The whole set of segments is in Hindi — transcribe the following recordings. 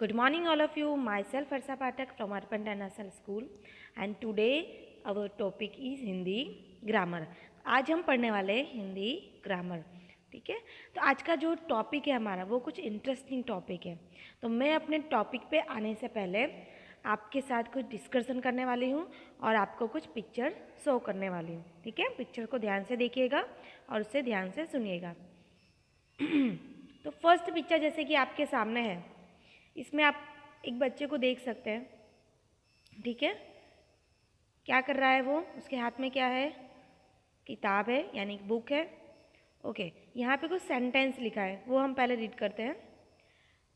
Good morning, all of you. Myself, Harsa Pathak from Arpan International School, and today our topic is Hindi grammar. आज हम पढ़ने वाले हैं हिंदी ग्रामर. ठीक है, तो आज का जो टॉपिक है हमारा वो कुछ इंटरेस्टिंग टॉपिक है. तो मैं अपने टॉपिक पे आने से पहले आपके साथ कुछ डिस्कशन करने वाली हूँ और आपको कुछ पिक्चर शो करने वाली हूँ. ठीक है, पिक्चर को ध्यान से देखिएगा और उसे ध्यान से सुनिएगा. तो फर्स्ट पिक्चर जैसे कि आपके सामने है, इसमें आप एक बच्चे को देख सकते हैं. ठीक है, क्या कर रहा है वो, उसके हाथ में क्या है, किताब है यानी एक बुक है. ओके, यहाँ पे कुछ सेंटेंस लिखा है वो हम पहले रीड करते हैं.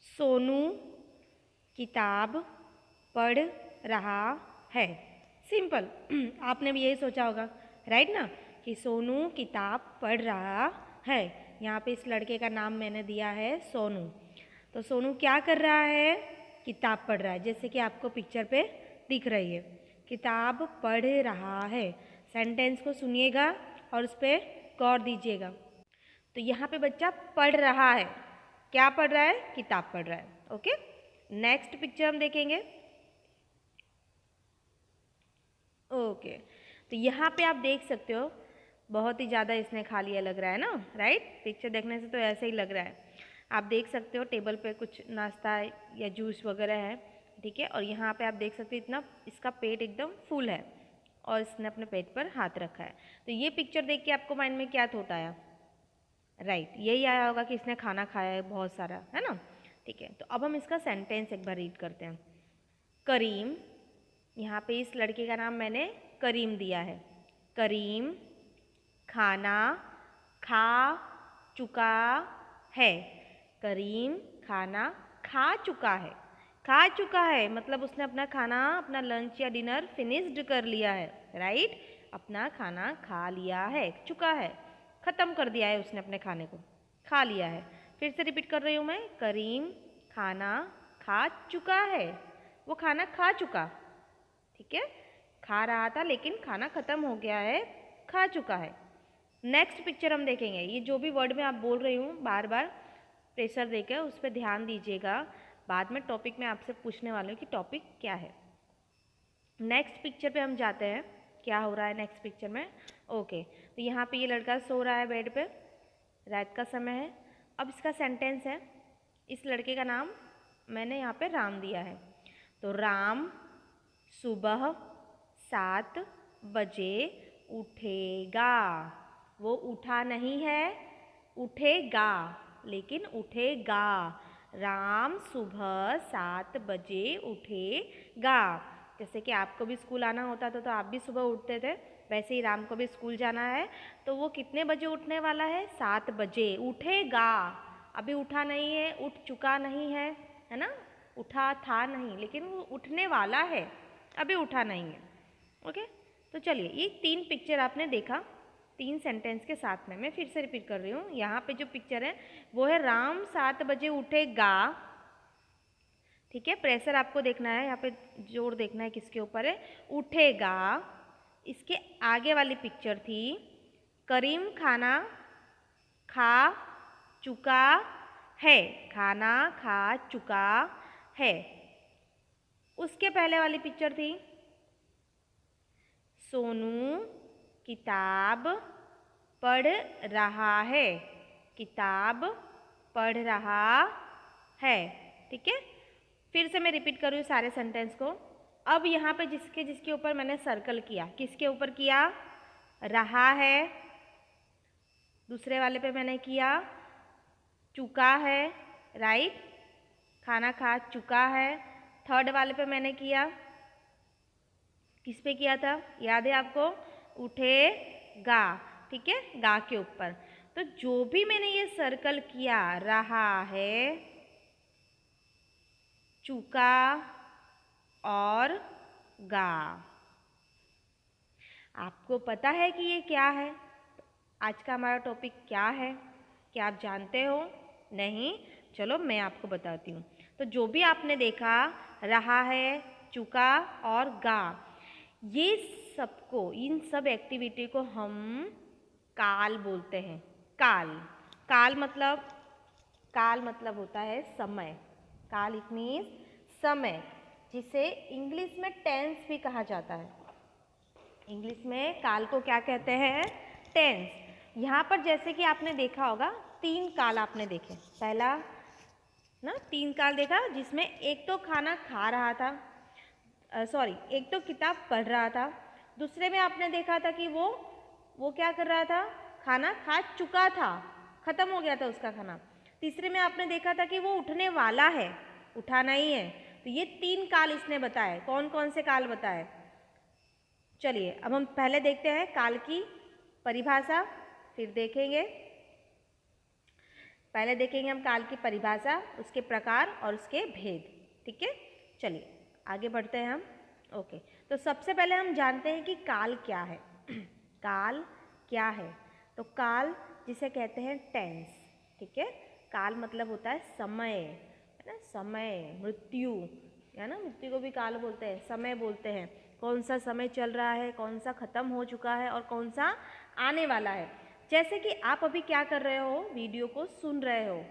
सोनू किताब पढ़ रहा है. सिंपल. आपने भी यही सोचा होगा, राइट ना, कि सोनू किताब पढ़ रहा है. यहाँ पे इस लड़के का नाम मैंने दिया है सोनू. तो सोनू क्या कर रहा है, किताब पढ़ रहा है, जैसे कि आपको पिक्चर पे दिख रही है. किताब पढ़ रहा है. सेंटेंस को सुनिएगा और उस पर गौर दीजिएगा. तो यहाँ पे बच्चा पढ़ रहा है. क्या पढ़ रहा है, किताब पढ़ रहा है. ओके, नेक्स्ट पिक्चर हम देखेंगे. ओके, तो यहाँ पे आप देख सकते हो बहुत ही ज़्यादा इसने खा लिया लग रहा है ना, राइट. पिक्चर देखने से तो ऐसे ही लग रहा है. आप देख सकते हो टेबल पे कुछ नाश्ता या जूस वगैरह है. ठीक है, और यहाँ पे आप देख सकते हो इतना इसका पेट एकदम फुल है और इसने अपने पेट पर हाथ रखा है. तो ये पिक्चर देख के आपको माइंड में क्या थॉट आया, राइट, यही आया होगा कि इसने खाना खाया है बहुत सारा, है ना. ठीक है, तो अब हम इसका सेंटेंस एक बार रीड करते हैं. करीम, यहाँ पे इस लड़के का नाम मैंने करीम दिया है. करीम खाना खा चुका है. करीम खाना खा चुका है. खा चुका है मतलब उसने अपना खाना, अपना लंच या डिनर फिनिश्ड कर लिया है, राइट. अपना खाना खा लिया है, चुका है, ख़त्म कर दिया है उसने अपने खाने को, खा लिया है. फिर से रिपीट कर रही हूँ मैं. करीम खाना खा चुका है. वो खाना खा चुका, ठीक है, खा रहा था लेकिन खाना ख़त्म हो गया है, खा चुका है. नेक्स्ट पिक्चर हम देखेंगे. ये जो भी वर्ड मैं आप बोल रही हूँ बार बार प्रेशर देकर उस पर ध्यान दीजिएगा. बाद में टॉपिक में आपसे पूछने वाली हूँ कि टॉपिक क्या है. नेक्स्ट पिक्चर पे हम जाते हैं. क्या हो रहा है नेक्स्ट पिक्चर में. ओके, तो यहाँ पे ये लड़का सो रहा है बेड पे. रात का समय है. अब इसका सेंटेंस है, इस लड़के का नाम मैंने यहाँ पे राम दिया है. तो राम सुबह 7 बजे उठेगा. वो उठा नहीं है, उठेगा, लेकिन उठेगा. राम सुबह 7 बजे उठेगा. जैसे कि आपको भी स्कूल आना होता था तो आप भी सुबह उठते थे, वैसे ही राम को भी स्कूल जाना है. तो वो कितने बजे उठने वाला है, 7 बजे उठेगा. अभी उठा नहीं है, उठ चुका नहीं है, है ना, उठा था नहीं, लेकिन वो उठने वाला है, अभी उठा नहीं है. ओके, तो चलिए ये 3 पिक्चर आपने देखा 3 सेंटेंस के साथ में. मैं फिर से रिपीट कर रही हूँ. यहाँ पे जो पिक्चर है वो है राम 7 बजे उठेगा. ठीक है, प्रेशर आपको देखना है, यहाँ पे जोर देखना है किसके ऊपर है, उठेगा. इसके आगे वाली पिक्चर थी करीम खाना खा चुका है. खाना खा चुका है. उसके पहले वाली पिक्चर थी सोनू किताब पढ़ रहा है. किताब पढ़ रहा है. ठीक है, फिर से मैं रिपीट कर रही हूँ सारे सेंटेंस को. अब यहाँ पे जिसके जिसके ऊपर मैंने सर्कल किया, किसके ऊपर किया, रहा है. दूसरे वाले पे मैंने किया चुका है, राइट, खाना खा चुका है. थर्ड वाले पे मैंने किया, किस पे किया था, याद है आपको, उठेगा. ठीक है, गा के ऊपर. तो जो भी मैंने ये सर्कल किया, रहा है, चुका और गा, आपको पता है कि ये क्या है. आज का हमारा टॉपिक क्या है, क्या आप जानते हो, नहीं, चलो मैं आपको बताती हूँ. तो जो भी आपने देखा, रहा है, चुका और गा, ये सबको, इन सब एक्टिविटी को हम काल बोलते हैं. काल. काल मतलब होता है समय. काल इट मीन्स समय, जिसे इंग्लिश में टेंस भी कहा जाता है। इंग्लिश में काल को क्या कहते हैं? टेंस। यहाँ पर जैसे कि आपने देखा होगा 3 काल आपने देखे। पहला ना 3 काल देखा, जिसमें एक तो खाना खा रहा था, एक तो किताब पढ़ रहा था। दूसरे में आपने देखा था कि वो क्या कर रहा था? खाना खा चुका था, खत्म हो गया था उसका खाना। तीसरे में आपने देखा था कि वो उठने वाला है, उठा नहीं है। तो ये 3 काल इसने बताए। कौन कौन से काल बताए? चलिए अब हम पहले देखते हैं काल की परिभाषा, फिर देखेंगे। पहले देखेंगे हम काल की परिभाषा, उसके प्रकार और उसके भेद। ठीक है, चलिए आगे बढ़ते हैं हम। ओके, तो सबसे पहले हम जानते हैं कि काल क्या है। काल क्या है? तो काल जिसे कहते हैं टेंस। ठीक है, काल मतलब होता है समय, है ना, समय, मृत्यु, है ना, मृत्यु को भी काल बोलते हैं, समय बोलते हैं। कौन सा समय चल रहा है, कौन सा खत्म हो चुका है और कौन सा आने वाला है। जैसे कि आप अभी क्या कर रहे हो? वीडियो को सुन रहे हो,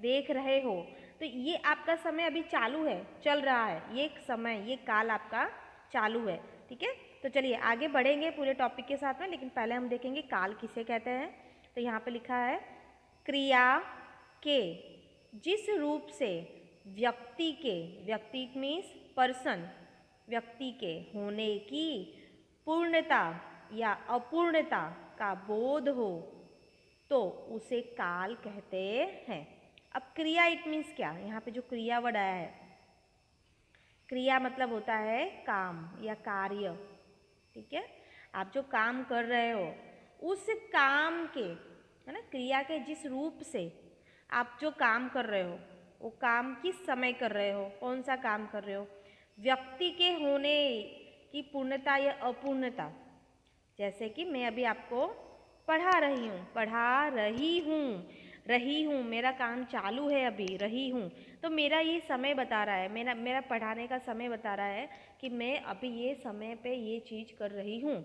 देख रहे हो, तो ये आपका समय अभी चालू है, चल रहा है, ये समय, ये काल आपका चालू है। ठीक है, तो चलिए आगे बढ़ेंगे पूरे टॉपिक के साथ में, लेकिन पहले हम देखेंगे काल किसे कहते हैं। तो यहाँ पे लिखा है क्रिया के जिस रूप से व्यक्ति मीन्स पर्सन, व्यक्ति के होने की पूर्णता या अपूर्णता का बोध हो तो उसे काल कहते हैं। अब क्रिया इट मीन्स क्या? यहाँ पे जो क्रिया वर्ड आया है, क्रिया मतलब होता है काम या कार्य। ठीक है, आप जो काम कर रहे हो उस काम के, है ना, क्रिया के जिस रूप से आप जो काम कर रहे हो, वो काम किस समय कर रहे हो, कौन सा काम कर रहे हो, व्यक्ति के होने की पूर्णता या अपूर्णता। जैसे कि मैं अभी आपको पढ़ा रही हूँ, मेरा काम चालू है, अभी रही हूँ, तो मेरा ये समय बता रहा है, मेरा पढ़ाने का समय बता रहा है कि मैं अभी ये समय पे ये चीज़ कर रही हूँ।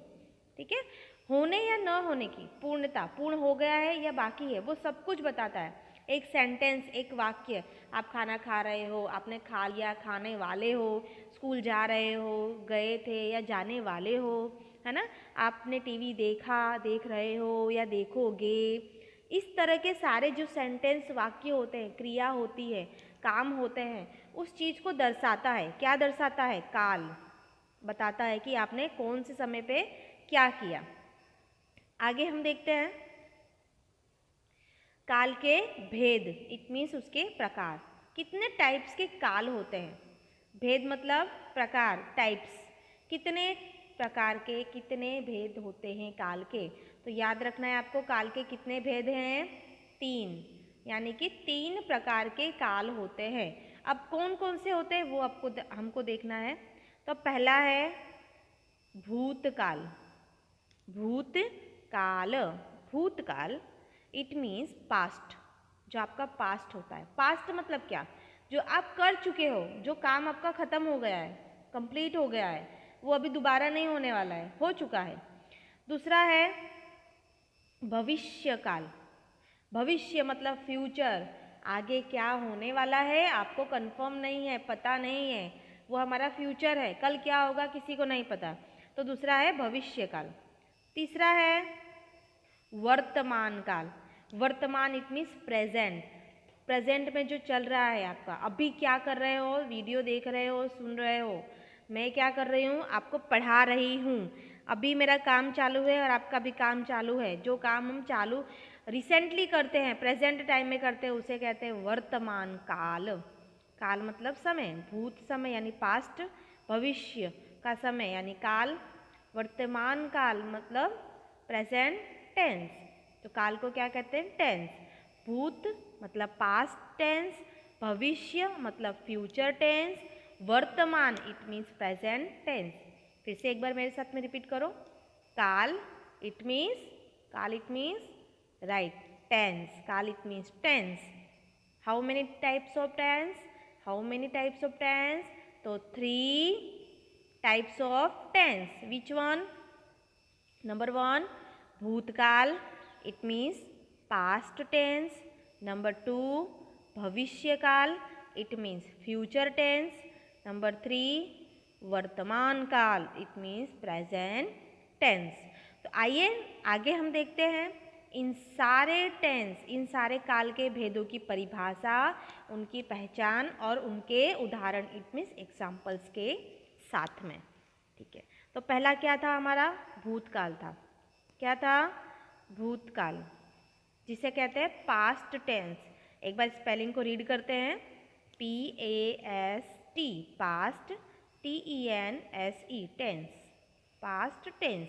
ठीक है, होने या न होने की पूर्णता, पूर्ण हो गया है या बाकी है, वो सब कुछ बताता है। एक सेंटेंस, एक वाक्य, आप खाना खा रहे हो, आपने खा लिया, खाने वाले हो, स्कूल जा रहे हो, गए थे या जाने वाले हो, है ना, आपने टीवी देखा, देख रहे हो या देखोगे। इस तरह के सारे जो सेंटेंस, वाक्य होते हैं, क्रिया होती है, काम होते हैं, उस चीज़ को दर्शाता है। क्या दर्शाता है? काल बताता है कि आपने कौन से समय पे क्या किया। आगे हम देखते हैं काल के भेद, इट मीन्स उसके प्रकार। कितने टाइप्स के काल होते हैं? भेद मतलब प्रकार, टाइप्स। कितने प्रकार के, कितने भेद होते हैं काल के? तो याद रखना है आपको, काल के कितने भेद हैं? 3, यानी कि 3 प्रकार के काल होते हैं। अब कौन कौन से होते हैं वो आपको हमको देखना है। तो पहला है भूतकाल। भूतकाल इट मीन्स पास्ट, जो आपका पास्ट होता है। पास्ट मतलब क्या? जो आप कर चुके हो, जो काम आपका खत्म हो गया है, कंप्लीट हो गया है, वो अभी दोबारा नहीं होने वाला है, हो चुका है। दूसरा है भविष्यकाल। भविष्य मतलब फ्यूचर, आगे क्या होने वाला है आपको कंफर्म नहीं है, पता नहीं है, वो हमारा फ्यूचर है, कल क्या होगा किसी को नहीं पता, तो दूसरा है भविष्यकाल। तीसरा है वर्तमान काल। वर्तमान इट मीन्स प्रेजेंट, प्रेजेंट में जो चल रहा है आपका, अभी क्या कर रहे हो, वीडियो देख रहे हो, सुन रहे हो, मैं क्या कर रही हूँ, आपको पढ़ा रही हूँ, अभी मेरा काम चालू है और आपका भी काम चालू है। जो काम हम चालू रिसेंटली करते हैं, प्रेजेंट टाइम में करते हैं, उसे कहते हैं वर्तमान काल। काल मतलब समय, भूत समय यानी पास्ट, भविष्य का समय यानी काल, वर्तमान काल मतलब प्रेजेंट टेंस। तो काल को क्या कहते हैं? टेंस। भूत मतलब पास्ट टेंस, भविष्य मतलब फ्यूचर टेंस, वर्तमान इट मीन्स प्रेजेंट टेंस। फिर से एक बार मेरे साथ में रिपीट करो। काल इट मीन्स राइट, टेंस, काल it means tense. How many types of tense? तो 3 types of tense. Which one? Number 1 भूतकाल, it means past tense. Number 2 भविष्यकाल, it means future tense. Number 3 वर्तमान काल, इट मीन्स प्रेजेंट टेंस। तो आइए आगे हम देखते हैं इन सारे टेंस, इन सारे काल के भेदों की परिभाषा, उनकी पहचान और उनके उदाहरण, इट मीन्स एग्जाम्पल्स के साथ में। ठीक है, तो पहला क्या था हमारा? भूतकाल था। क्या था? भूतकाल, जिसे कहते हैं पास्ट टेंस। एक बार स्पेलिंग को रीड करते हैं, PAST, past, TENSE, tense, past tense.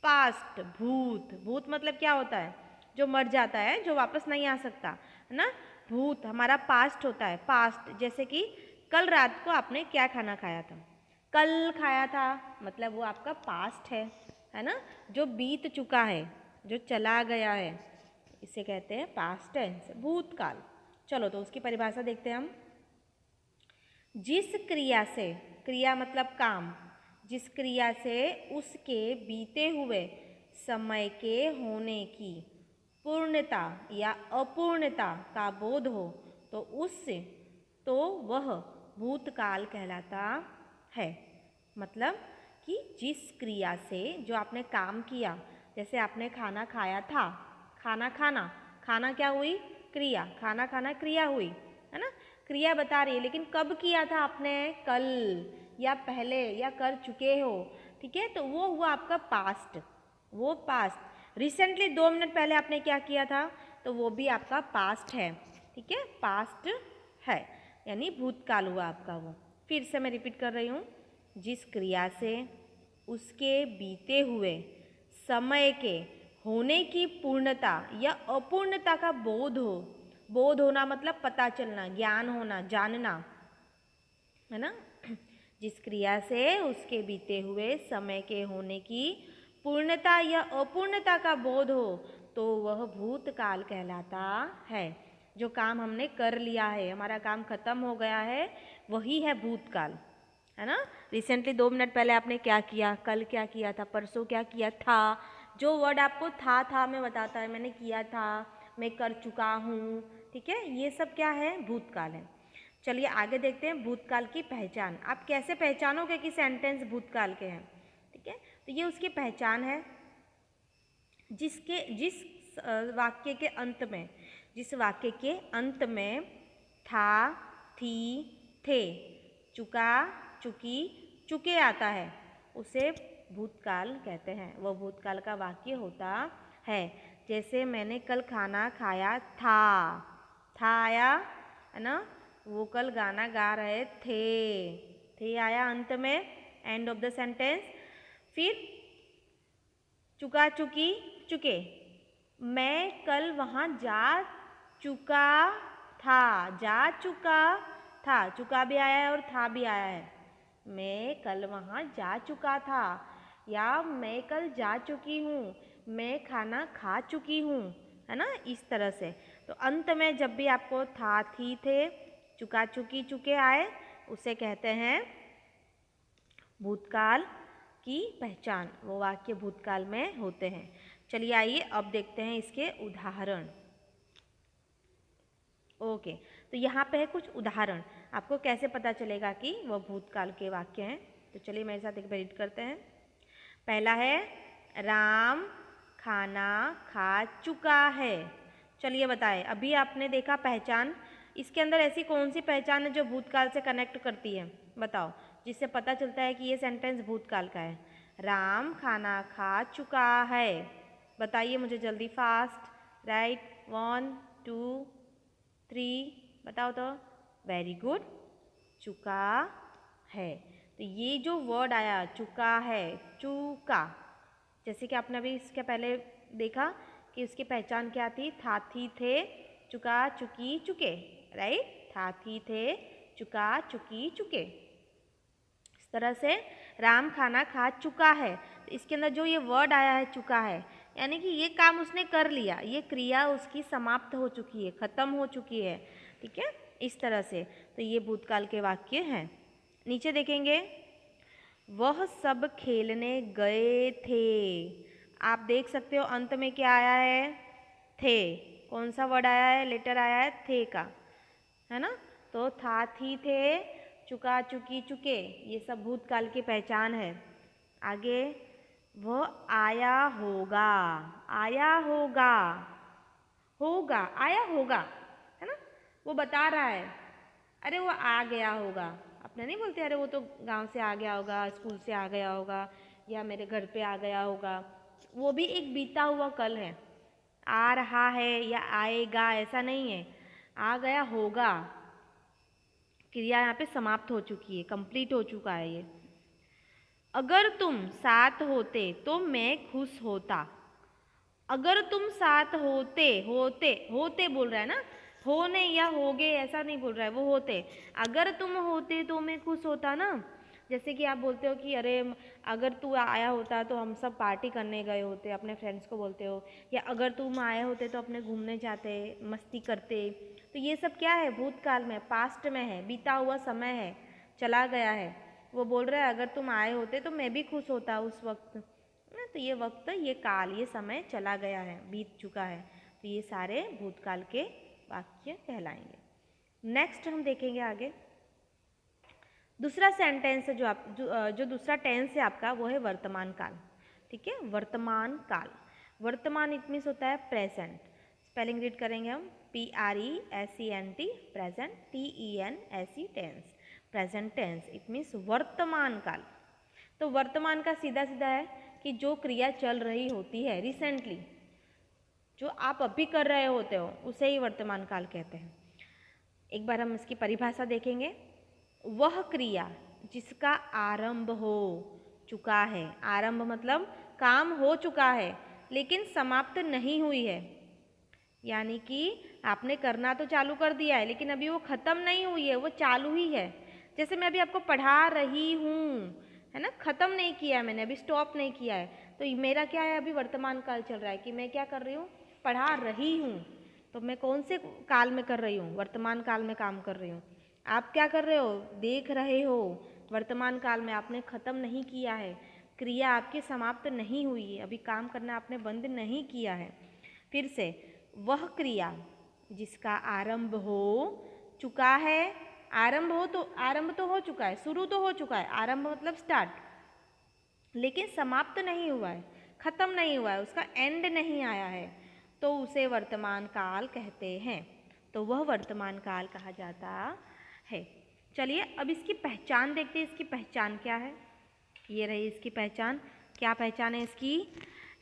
Past, भूत, भूत मतलब क्या होता है? जो मर जाता है, जो वापस नहीं आ सकता, है ना? भूत हमारा पास्ट होता है। पास्ट जैसे कि कल रात को आपने क्या खाना खाया था? कल खाया था, मतलब वो आपका पास्ट है ना? जो बीत चुका है, जो चला गया है, इसे कहते हैं पास्ट टेंस, भूतकाल। चलो तो उसकी परिभाषा देखते हैं हम। जिस क्रिया से, क्रिया मतलब काम, जिस क्रिया से उसके बीते हुए समय के होने की पूर्णता या अपूर्णता का बोध हो, तो उससे, तो वह भूतकाल कहलाता है। मतलब कि जिस क्रिया से, जो आपने काम किया, जैसे आपने खाना खाया था, खाना खाना, खाना क्या हुई? क्रिया, खाना खाना क्रिया हुई, है ना? क्रिया बता रही है, लेकिन कब किया था आपने? कल या पहले या कर चुके हो। ठीक है, तो वो हुआ आपका पास्ट, वो पास्ट। रिसेंटली 2 मिनट पहले आपने क्या किया था, तो वो भी आपका पास्ट है। ठीक है, पास्ट है, यानी भूतकाल हुआ आपका वो। फिर से मैं रिपीट कर रही हूँ, जिस क्रिया से उसके बीते हुए समय के होने की पूर्णता या अपूर्णता का बोध हो। बोध होना मतलब पता चलना, ज्ञान होना, जानना, है ना? जिस क्रिया से उसके बीते हुए समय के होने की पूर्णता या अपूर्णता का बोध हो, तो वह भूतकाल कहलाता है। जो काम हमने कर लिया है, हमारा काम खत्म हो गया है, वही है भूतकाल, है ना? रिसेंटली 2 मिनट पहले आपने क्या किया, कल क्या किया था, परसों क्या किया था। जो वर्ड आपको था में बताता है, मैंने किया था, मैं कर चुका हूँ। ठीक है, ये सब क्या है? भूतकाल है। चलिए आगे देखते हैं भूतकाल की पहचान। आप कैसे पहचानोगे कि सेंटेंस भूतकाल के हैं? ठीक है, तो ये उसकी पहचान है। जिस वाक्य के अंत में, जिस वाक्य के अंत में था, थी, थे, चुका, चुकी, चुके आता है, उसे भूतकाल कहते हैं। वह भूतकाल का वाक्य होता है। जैसे मैंने कल खाना खाया था, था आया, है ना? वो कल गाना गा रहे थे आया अंत में, एंड ऑफ द सेंटेंस। फिर चुका, चुकी, चुके, मैं कल वहाँ जा चुका था, जा चुका था, चुका भी आया है और था भी आया है। मैं कल वहाँ जा चुका था, या मैं कल जा चुकी हूँ, मैं खाना खा चुकी हूँ, है ना? इस तरह से। तो अंत में जब भी आपको था, थी, थे, चुका, चुकी, चुके आए, उसे कहते हैं भूतकाल की पहचान। वो वाक्य भूतकाल में होते हैं। चलिए आइए अब देखते हैं इसके उदाहरण। ओके, तो यहाँ पे है कुछ उदाहरण। आपको कैसे पता चलेगा कि वह भूतकाल के वाक्य हैं? तो चलिए मेरे साथ एक बार रीड करते हैं। पहला है, राम खाना खा चुका है। चलिए बताएं, अभी आपने देखा पहचान, इसके अंदर ऐसी कौन सी पहचान है जो भूतकाल से कनेक्ट करती है? बताओ, जिससे पता चलता है कि ये सेंटेंस भूतकाल का है। राम खाना खा चुका है, बताइए मुझे जल्दी, फास्ट, राइट? 1 2 3, बताओ तो। वेरी गुड, चुका है। तो ये जो वर्ड आया चुका है, चुका, जैसे कि आपने अभी इसके पहले देखा कि उसकी पहचान क्या थी? था, थी, थे, चुका, चुकी, चुके, राइट? था, थी, थे, चुका, चुकी, चुके। इस तरह से राम खाना खा चुका है, तो इसके अंदर जो ये वर्ड आया है चुका है, यानी कि ये काम उसने कर लिया, ये क्रिया उसकी समाप्त हो चुकी है, खत्म हो चुकी है। ठीक है, इस तरह से। तो ये भूतकाल के वाक्य हैं। नीचे देखेंगे, वह सब खेलने गए थे। आप देख सकते हो अंत में क्या आया है? थे। कौन सा वर्ड आया है? लेटर आया है थे का, है ना? तो तो था थी थे, चुका चुकी चुके, ये सब भूतकाल की पहचान है। आगे वह आया होगा, आया होगा, होगा आया होगा, है ना, वो बता रहा है, अरे वो आ गया होगा। अपने नहीं बोलते अरे वो तो गांव से आ गया होगा, स्कूल से आ गया होगा, या मेरे घर पे आ गया होगा। वो भी एक बीता हुआ कल है, आ रहा है या आएगा ऐसा नहीं है, आ गया होगा। क्रिया यहाँ पे समाप्त हो चुकी है, कंप्लीट हो चुका है ये। अगर तुम साथ होते तो मैं खुश होता। अगर तुम साथ होते, होते होते बोल रहा है ना, होने या होगे ऐसा नहीं बोल रहा है, वो होते। अगर तुम होते तो मैं खुश होता ना। जैसे कि आप बोलते हो कि अरे अगर तू आया होता तो हम सब पार्टी करने गए होते, अपने फ्रेंड्स को बोलते हो। या अगर तुम आए होते तो अपने घूमने जाते, मस्ती करते। तो ये सब क्या है, भूतकाल में, पास्ट में है, बीता हुआ समय है, चला गया है। वो बोल रहा है अगर तुम आए होते तो मैं भी खुश होता उस वक्त ना। तो ये वक्त, ये काल, ये समय चला गया है, बीत चुका है। तो ये सारे भूतकाल के वाक्य कहलाएंगे। नेक्स्ट हम देखेंगे आगे। दूसरा सेंटेंस है जो दूसरा टेंस है आपका, वो है वर्तमान काल। ठीक है, वर्तमान काल। वर्तमान इट मीन्स होता है प्रेजेंट। स्पेलिंग रीड करेंगे हम, PRESENT, present, TENSE, tense, present tense. It means वर्तमान काल। तो वर्तमान का सीधा सीधा है कि जो क्रिया चल रही होती है रिसेंटली, जो आप अभी कर रहे होते हो, उसे ही वर्तमान काल कहते हैं। एक बार हम इसकी परिभाषा देखेंगे। वह क्रिया जिसका आरंभ हो चुका है, आरंभ मतलब काम हो चुका है लेकिन समाप्त नहीं हुई है। यानी कि आपने करना तो चालू कर दिया है लेकिन अभी वो ख़त्म नहीं हुई है, वो चालू ही है। जैसे मैं अभी आपको पढ़ा रही हूँ, है ना, ख़त्म नहीं किया है मैंने, अभी स्टॉप नहीं किया है। तो मेरा क्या है, अभी वर्तमान काल चल रहा है कि मैं क्या कर रही हूँ, पढ़ा रही हूँ। तो मैं कौन से काल में कर रही हूँ, वर्तमान काल में काम कर रही हूँ। आप क्या कर रहे हो, देख रहे हो, वर्तमान काल में, आपने ख़त्म नहीं किया है, क्रिया आपकी समाप्त नहीं हुई है, अभी काम करना आपने बंद नहीं किया है। फिर से, वह क्रिया जिसका आरंभ हो चुका है, आरंभ तो हो चुका है, शुरू तो हो चुका है, आरंभ मतलब स्टार्ट, लेकिन समाप्त नहीं हुआ है, खत्म नहीं हुआ है, उसका एंड नहीं आया है, तो उसे वर्तमान काल कहते हैं। तो वह वर्तमान काल कहा जाता है। चलिए अब इसकी पहचान देखते हैं, इसकी पहचान क्या है। ये रही इसकी पहचान। क्या पहचान है इसकी,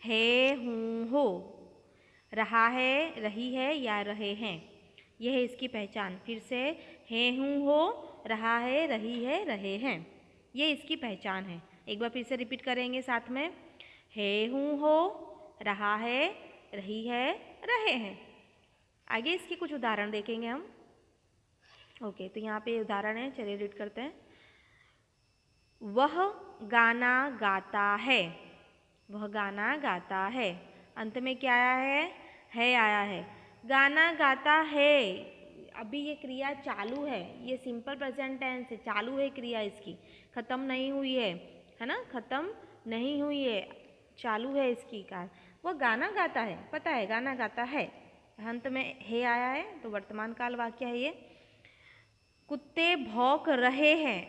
है, हूँ, हो, रहा है, रही है या रहे हैं, यह है इसकी पहचान। फिर से, है, हूँ, हो, रहा है, रही है, रहे हैं, ये इसकी पहचान है। एक बार फिर से रिपीट करेंगे साथ में, है, हूँ, हो, रहा है, रही है, रहे हैं। आगे इसके कुछ उदाहरण देखेंगे हम। ओके, तो यहाँ पे उदाहरण है, चलिए रीड करते हैं। वह गाना गाता है, वह गाना गाता है, अंत में क्या आया है आया है। गाना गाता है, अभी ये क्रिया चालू है, ये सिंपल प्रेजेंट टेंस है, चालू है क्रिया इसकी, ख़त्म नहीं हुई है ना, ख़त्म नहीं हुई है, चालू है इसकी कार। वह गाना गाता है, पता है गाना गाता है, अंत में है आया है, तो वर्तमान काल वाक्य है ये। कुत्ते भौंक रहे हैं,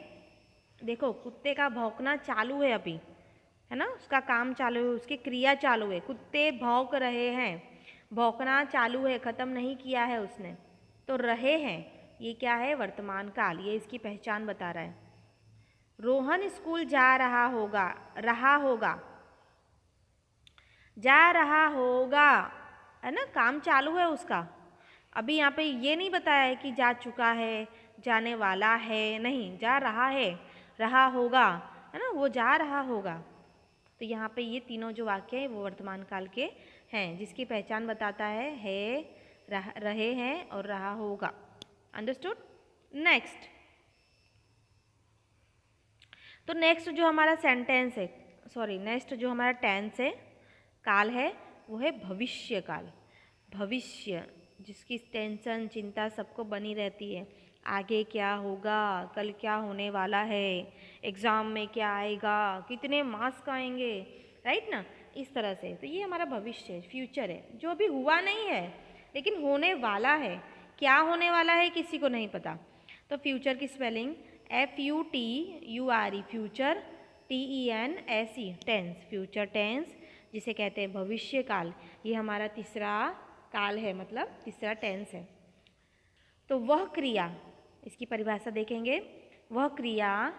देखो कुत्ते का भौंकना चालू है अभी, है ना, उसका काम चालू है, उसकी क्रिया चालू है। कुत्ते भौंक रहे हैं, भौंकना चालू है, ख़त्म नहीं किया है उसने। तो रहे हैं, ये क्या है, वर्तमान काल, ये इसकी पहचान बता रहा है। रोहन स्कूल जा रहा होगा, रहा होगा, जा रहा होगा, है ना, काम चालू है उसका। अभी यहाँ पे ये नहीं बताया है कि जा चुका है, जाने वाला है, नहीं, जा रहा है, रहा होगा, है ना, वो जा रहा होगा। तो यहाँ पे ये तीनों जो वाक्य हैं वो वर्तमान काल के हैं, जिसकी पहचान बताता है, रहे हैं और रहा होगा। अंडरस्टूड। नेक्स्ट, तो नेक्स्ट जो हमारा सेंटेंस है, नेक्स्ट जो हमारा टेंस है, काल है, वो है भविष्य काल। भविष्य, जिसकी टेंशन, चिंता सबको बनी रहती है, आगे क्या होगा, कल क्या होने वाला है, एग्ज़ाम में क्या आएगा, कितने मार्क्स आएंगे, राइट ना, इस तरह से। तो ये हमारा भविष्य है, फ्यूचर है, जो अभी हुआ नहीं है लेकिन होने वाला है। क्या होने वाला है किसी को नहीं पता। तो फ्यूचर की spelling FUTURE future, TENSE tense, future tense जिसे कहते हैं भविष्य काल। ये हमारा तीसरा काल है, मतलब तीसरा टेंस है। तो वह क्रिया, इसकी परिभाषा देखेंगे, वह क्रिया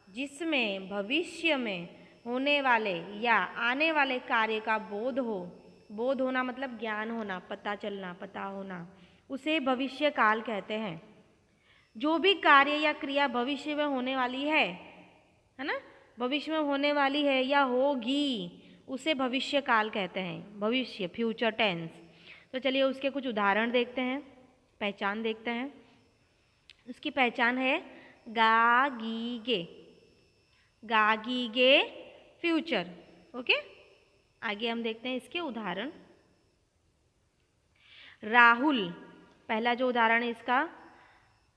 जिसमें भविष्य में होने वाले या आने वाले कार्य का बोध हो, बोध होना मतलब ज्ञान होना, पता चलना, पता होना, उसे भविष्य काल कहते हैं। जो भी कार्य या क्रिया भविष्य में होने वाली है ना, भविष्य में होने वाली है या होगी, उसे भविष्य काल कहते हैं, भविष्य, फ्यूचर टेंस। तो चलिए उसके कुछ उदाहरण देखते हैं, पहचान देखते हैं। उसकी पहचान है गागीगे, गागीगे फ्यूचर। ओके, आगे हम देखते हैं इसके उदाहरण। राहुल, पहला जो उदाहरण है इसका,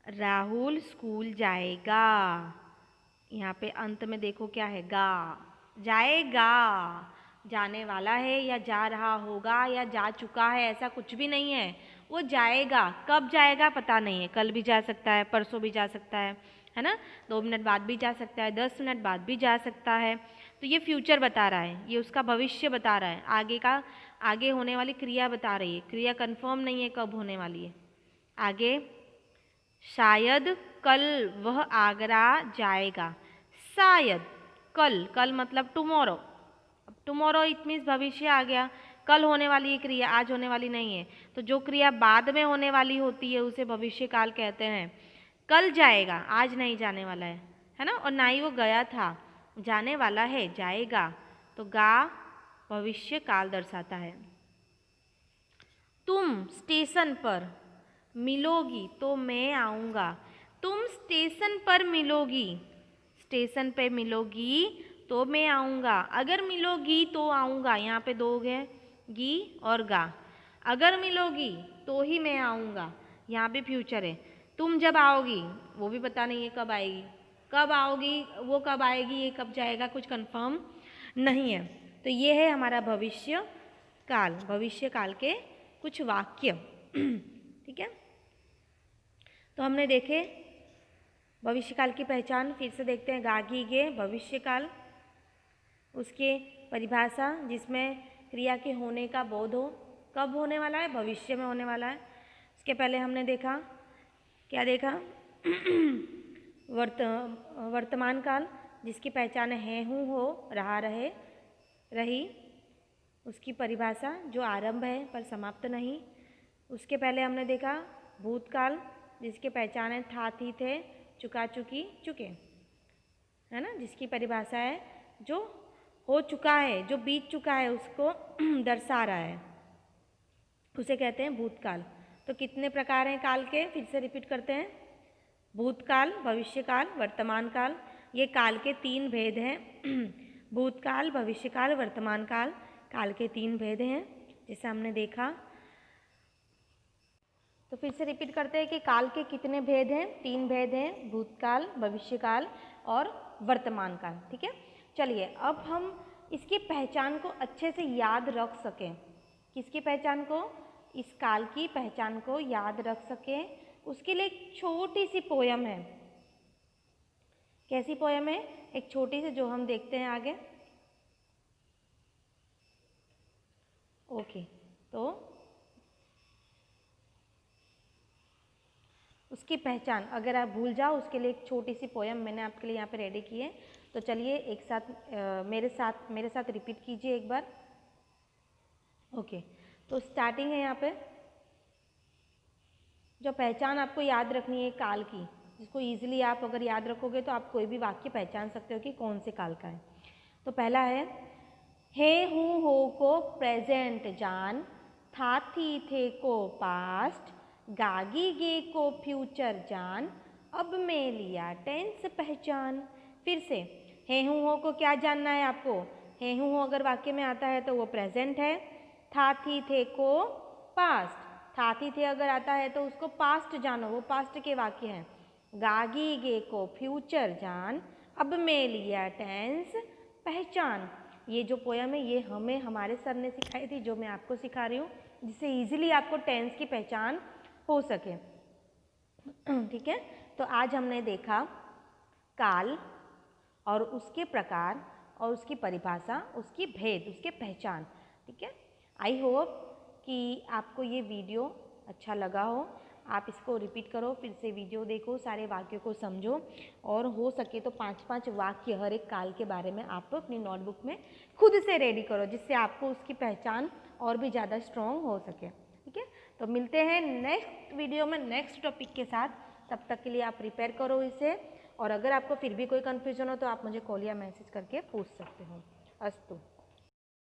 राहुल स्कूल जाएगा। यहाँ पे अंत में देखो क्या है, गा, जाएगा, जाने वाला है या जा रहा होगा या जा चुका है, ऐसा कुछ भी नहीं है, वो जाएगा। कब जाएगा पता नहीं है, कल भी जा सकता है, परसों भी जा सकता है ना, 2 मिनट बाद भी जा सकता है, 10 मिनट बाद भी जा सकता है। तो ये फ्यूचर बता रहा है, ये उसका भविष्य बता रहा है, आगे का, आगे होने वाली क्रिया बता रही है। क्रिया कंफर्म नहीं है कब होने वाली है। आगे, शायद कल वह आगरा जाएगा। शायद, कल, कल मतलब टुमारो, अब टुमारो इट मीन्स भविष्य आ गया, कल होने वाली ये क्रिया आज होने वाली नहीं है। तो जो क्रिया बाद में होने वाली होती है उसे भविष्य काल कहते हैं। कल जाएगा, आज नहीं जाने वाला है ना, और ना ही वो गया था, जाने वाला है, जाएगा। तो गा भविष्य काल दर्शाता है। तुम स्टेशन पर मिलोगी तो मैं आऊँगा। तुम स्टेशन पर मिलोगी, स्टेशन पे मिलोगी तो मैं आऊँगा। अगर मिलोगी तो आऊँगा, यहाँ पे दो है, गी और गा। अगर मिलोगी तो ही मैं आऊँगा, यहाँ पे फ्यूचर है। तुम जब आओगी, वो भी पता नहीं है कब आएगी, कब आओगी, वो कब आएगी, ये कब जाएगा, कुछ कंफर्म नहीं है। तो ये है हमारा भविष्य काल, भविष्य काल के कुछ वाक्य। ठीक है, तो हमने देखे भविष्यकाल की पहचान, फिर से देखते हैं। गागीगे भविष्यकाल, उसके परिभाषा जिसमें क्रिया के होने का बोध हो, कब होने वाला है, भविष्य में होने वाला है। उसके पहले हमने देखा, क्या देखा, वर्तमान काल जिसकी पहचान है, हूँ, हो, रहा, रहे, रही, उसकी परिभाषा जो आरंभ है पर समाप्त नहीं। उसके पहले हमने देखा भूतकाल जिसके पहचान है था, थी, थे, चुका, चुकी, चुके, है ना, जिसकी परिभाषा है जो हो चुका है, जो बीत चुका है उसको दर्शा रहा है, उसे कहते हैं भूतकाल। तो कितने प्रकार हैं काल के, फिर से रिपीट करते हैं। भूतकाल, भविष्यकाल, वर्तमान काल, ये काल के 3 भेद हैं। भूतकाल, भविष्यकाल, वर्तमान काल, काल के 3 भेद हैं जैसे हमने देखा। तो फिर से रिपीट करते हैं कि काल के कितने भेद हैं, 3 भेद हैं, भूतकाल, भविष्यकाल और वर्तमान काल। ठीक है, चलिए अब हम इसकी पहचान को अच्छे से याद रख सकें, किसकी पहचान को, इस काल की पहचान को याद रख सकें, उसके लिए एक छोटी सी पोयम है। कैसी पोयम है, एक छोटी सी, जो हम देखते हैं आगे। ओके, तो उसकी पहचान अगर आप भूल जाओ, उसके लिए एक छोटी सी पोयम मैंने आपके लिए यहाँ पे रेडी की है। तो चलिए एक साथ मेरे साथ रिपीट कीजिए एक बार। ओके, तो स्टार्टिंग है यहाँ पे। जो पहचान आपको याद रखनी है काल की, जिसको इजीली आप अगर याद रखोगे तो आप कोई भी वाक्य पहचान सकते हो कि कौन से काल का है। तो पहला है, हे हूँ हो को प्रेजेंट जान, था थी थे को पास्ट, गागी गे को फ्यूचर जान, अब मैं लिया टेंस पहचान। फिर से, हे हूँ हो को क्या जानना है आपको, हे हूँ हो अगर वाक्य में आता है तो वो प्रेजेंट है, था थी थे को पास्ट, था थी थे अगर आता है तो उसको पास्ट जानो, वो पास्ट के वाक्य हैं। गागी गे को फ्यूचर जान, अब मैं लिया टेंस पहचान। ये जो पोयम है ये हमें हमारे सर ने सिखाई थी, जो मैं आपको सिखा रही हूँ, जिससे इजीली आपको टेंस की पहचान हो सके। ठीक है, तो आज हमने देखा काल और उसके प्रकार और उसकी परिभाषा, उसकी भेद, उसके पहचान। ठीक है, आई होप कि आपको ये वीडियो अच्छा लगा हो। आप इसको रिपीट करो, फिर से वीडियो देखो, सारे वाक्यों को समझो और हो सके तो 5-5 वाक्य हर एक काल के बारे में आप अपनी नोटबुक में खुद से रेडी करो, जिससे आपको उसकी पहचान और भी ज़्यादा स्ट्रॉन्ग हो सके। ठीक है, तो मिलते हैं नेक्स्ट वीडियो में नेक्स्ट टॉपिक के साथ। तब तक के लिए आप प्रिपेयर करो इसे, और अगर आपको फिर भी कोई कन्फ्यूजन हो तो आप मुझे कॉल या मैसेज करके पूछ सकते हो। अस्तु।